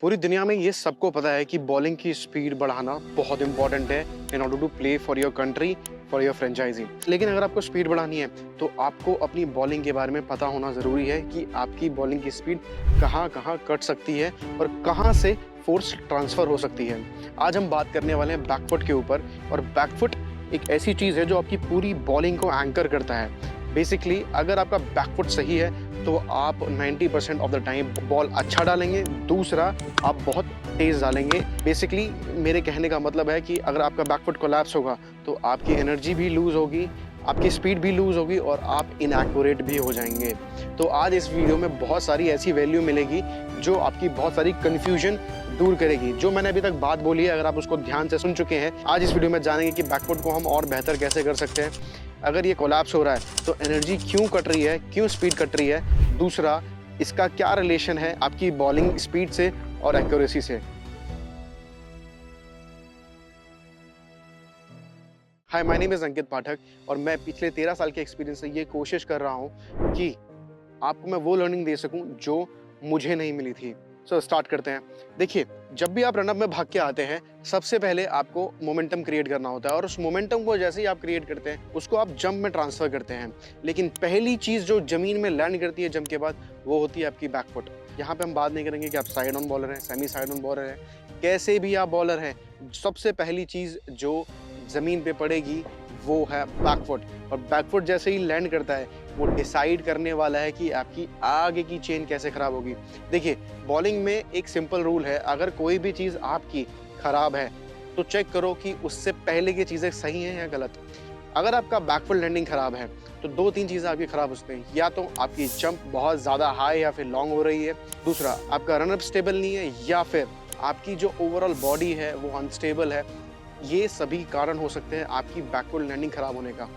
पूरी दुनिया में ये सबको पता है कि बॉलिंग की स्पीड बढ़ाना बहुत इंपॉर्टेंट है in order to play for your country, for your franchisee. लेकिन अगर आपको स्पीड बढ़ानी है तो आपको अपनी बॉलिंग के बारे में पता होना ज़रूरी है कि आपकी बॉलिंग की स्पीड कहाँ कहाँ कट सकती है और कहाँ से फोर्स ट्रांसफ़र हो सकती है। आज हम बात करने वाले हैं बैकफुट के ऊपर। और बैकफुट एक ऐसी चीज़ है जो आपकी पूरी बॉलिंग को एंकर करता है। बेसिकली अगर आपका बैकफुट सही है तो आप 90% ऑफ द टाइम बॉल अच्छा डालेंगे। दूसरा, आप बहुत तेज़ डालेंगे। बेसिकली मेरे कहने का मतलब है कि अगर आपका बैकफुट कोलैप्स होगा तो आपकी एनर्जी भी लूज़ होगी, आपकी स्पीड भी लूज़ होगी और आप इनएक्यूरेट भी हो जाएंगे। तो आज इस वीडियो में बहुत सारी ऐसी वैल्यू मिलेगी जो आपकी बहुत सारी कन्फ्यूजन दूर करेगी। जो मैंने अभी तक बात बोली है, अगर आप उसको ध्यान से सुन चुके हैं, आज इस वीडियो में जानेंगे कि बैकफुट को हम और बेहतर कैसे कर सकते हैं। अगर ये कोलैप्स हो रहा है तो एनर्जी क्यों कट रही है, क्यों स्पीड कट रही है। दूसरा, इसका क्या रिलेशन है आपकी बॉलिंग स्पीड से और एक्यूरेसी से। हाय, माय नेम इज़ अंकित पाठक और मैं पिछले 13 साल के एक्सपीरियंस से ये कोशिश कर रहा हूँ कि आपको मैं वो लर्निंग दे सकूँ जो मुझे नहीं मिली थी। सो स्टार्ट करते हैं। देखिए, जब भी आप रनअप में भाग के आते हैं, सबसे पहले आपको मोमेंटम क्रिएट करना होता है और उस मोमेंटम को जैसे ही आप क्रिएट करते हैं, उसको आप जंप में ट्रांसफ़र करते हैं। लेकिन पहली चीज़ जो ज़मीन में लैंड करती है जंप के बाद, वो होती है आपकी बैकफुट। यहाँ पे हम बात नहीं करेंगे कि आप साइड ऑन बॉलर हैं, सेमी साइड ऑन बॉलर हैं, कैसे भी आप बॉलर हैं, सबसे पहली चीज़ जो ज़मीन पे पड़ेगी वो है बैकफुट। और बैकफुट जैसे ही लैंड करता है, वो डिसाइड करने वाला है कि आपकी आगे की चेन कैसे खराब होगी। देखिए, बॉलिंग में एक सिंपल रूल है, अगर कोई भी चीज़ आपकी खराब है तो चेक करो कि उससे पहले की चीज़ें सही हैं या गलत। अगर आपका बैकफुट लैंडिंग खराब है तो 2-3 चीज़ें आपकी खराब हो सकती हैं। या तो आपकी जंप बहुत ज़्यादा हाई या फिर लॉन्ग हो रही है। दूसरा, आपका रनअप स्टेबल नहीं है, या फिर आपकी जो ओवरऑल बॉडी है वो अनस्टेबल है। ये सभी कारण हो सकते हैं आपकी बैकवर्ड लैंडिंग खराब होने का।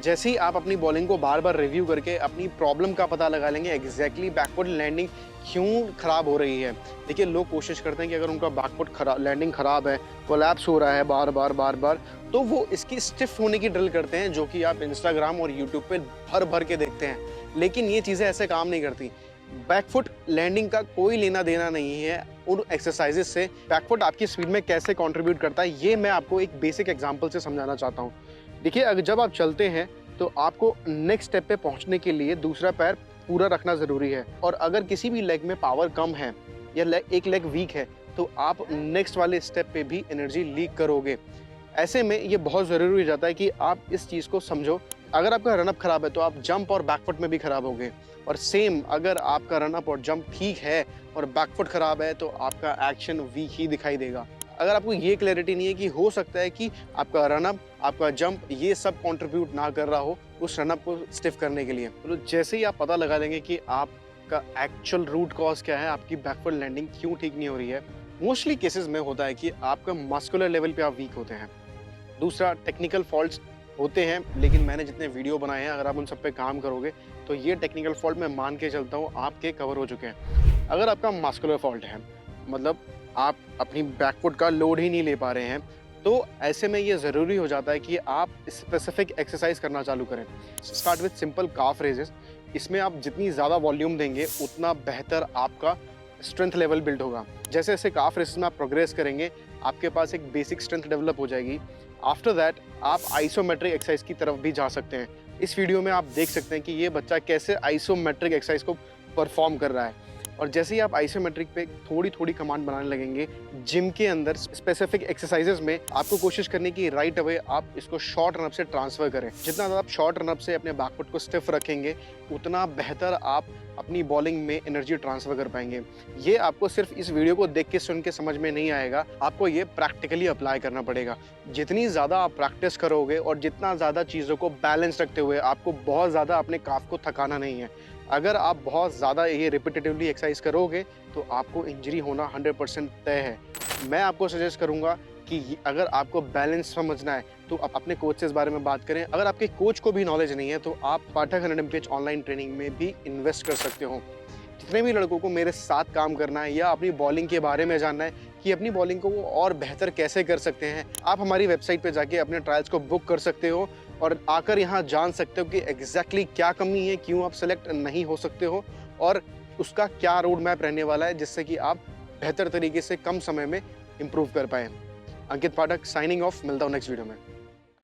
जैसे ही आप अपनी बॉलिंग को बार बार रिव्यू करके अपनी प्रॉब्लम का पता लगा लेंगे, एग्जैक्टली बैकवर्ड लैंडिंग क्यों खराब हो रही है। देखिए, लोग कोशिश करते हैं कि अगर उनका बैकवर्ड लैंडिंग खराब है, कोलैप्स हो रहा है बार बार, तो वो इसकी स्टिफ होने की ड्रिल करते हैं, जो कि आप इंस्टाग्राम और यूट्यूब पे भर भर के देखते हैं। लेकिन ये चीज़ें ऐसे काम नहीं करती। बैकफुट लैंडिंग का कोई लेना देना नहीं है उन एक्सरसाइजेस से। बैकफुट आपकी स्पीड में कैसे कंट्रीब्यूट करता है, ये मैं आपको एक बेसिक एग्जांपल से समझाना चाहता हूँ। देखिए, अगर जब आप चलते हैं तो आपको नेक्स्ट स्टेप पे पहुंचने के लिए दूसरा पैर पूरा रखना ज़रूरी है। और अगर किसी भी लेग में पावर कम है या एक लेग वीक है तो आप नेक्स्ट वाले स्टेप पे भी एनर्जी लीक करोगे। ऐसे में ये बहुत ज़रूरी हो जाता है कि आप इस चीज़ को समझो। अगर आपका रनअप खराब है तो आप जंप और बैकफुट में भी खराब होगे। और सेम, अगर आपका रनअप और जंप ठीक है और बैकफुट खराब है तो आपका एक्शन वीक ही दिखाई देगा। अगर आपको ये क्लैरिटी नहीं है कि हो सकता है कि आपका रनअप, आपका जंप, ये सब कंट्रीब्यूट ना कर रहा हो उस रनअप को स्टिफ करने के लिए, तो जैसे ही आप पता लगा लेंगे कि आपका एक्चुअल रूट कॉज क्या है, आपकी बैकफुट लैंडिंग क्यों ठीक नहीं हो रही है। मोस्टली केसेस में होता है कि आपका मस्कुलर लेवल पे आप वीक होते हैं। दूसरा, टेक्निकल फॉल्ट्स होते हैं, लेकिन मैंने जितने वीडियो बनाए हैं, अगर आप उन सब पे काम करोगे तो ये टेक्निकल फॉल्ट मैं मान के चलता हूँ आपके कवर हो चुके हैं। अगर आपका मस्कुलर फॉल्ट है, मतलब आप अपनी बैकफुट का लोड ही नहीं ले पा रहे हैं, तो ऐसे में ये ज़रूरी हो जाता है कि आप स्पेसिफिक एक्सरसाइज करना चालू करें। Start with simple calf raises. इसमें आप जितनी ज़्यादा वॉल्यूम देंगे उतना बेहतर आपका स्ट्रेंथ लेवल बिल्ड होगा। जैसे जैसे काफ रेसेस में आप प्रोग्रेस करेंगे, आपके पास एक बेसिक स्ट्रेंथ डेवलप हो जाएगी। आफ्टर दैट आप आइसोमेट्रिक एक्सरसाइज की तरफ भी जा सकते हैं। इस वीडियो में आप देख सकते हैं कि ये बच्चा कैसे आइसोमेट्रिक एक्सरसाइज को परफॉर्म कर रहा है। और जैसे ही आप आइसोमेट्रिक पे थोड़ी थोड़ी कमांड बनाने लगेंगे, जिम के अंदर स्पेसिफिक एक्सरसाइजेस में आपको कोशिश करनी कि राइट अवे आप इसको शॉर्ट रनअप से ट्रांसफर करें। जितना ज़्यादा आप शॉर्ट रनअप से अपने बैकफुट को स्टिफ रखेंगे, उतना बेहतर आप अपनी बॉलिंग में एनर्जी ट्रांसफर कर पाएंगे। ये आपको सिर्फ इस वीडियो को देख के सुन के समझ में नहीं आएगा, आपको ये प्रैक्टिकली अप्लाई करना पड़ेगा। जितनी ज़्यादा आप प्रैक्टिस करोगे और जितना ज़्यादा चीज़ों को बैलेंस रखते हुए, आपको बहुत ज़्यादा अपने काफ को थकाना नहीं है। अगर आप बहुत ज़्यादा ये रिपीटेटिवली एक्सरसाइज करोगे तो आपको इंजरी होना 100% तय है। मैं आपको सजेस्ट करूंगा कि अगर आपको बैलेंस समझना है तो आप अपने कोच से इस बारे में बात करें। अगर आपके कोच को भी नॉलेज नहीं है तो आप पाठक एकेडमी ऑनलाइन ट्रेनिंग में भी इन्वेस्ट कर सकते हो। जितने भी लड़कों को मेरे साथ काम करना है या अपनी बॉलिंग के बारे में जानना है कि अपनी बॉलिंग को वो और बेहतर कैसे कर सकते हैं, आप हमारी वेबसाइट पे जाके अपने ट्रायल्स को बुक कर सकते हो और आकर यहाँ जान सकते हो कि एग्जैक्टली क्या कमी है, क्यों आप सेलेक्ट नहीं हो सकते हो और उसका क्या रोड मैप रहने वाला है, जिससे कि आप बेहतर तरीके से कम समय में इम्प्रूव कर पाएँ। अंकित पाठक साइनिंग ऑफ, मिलता हूँ नेक्स्ट वीडियो में।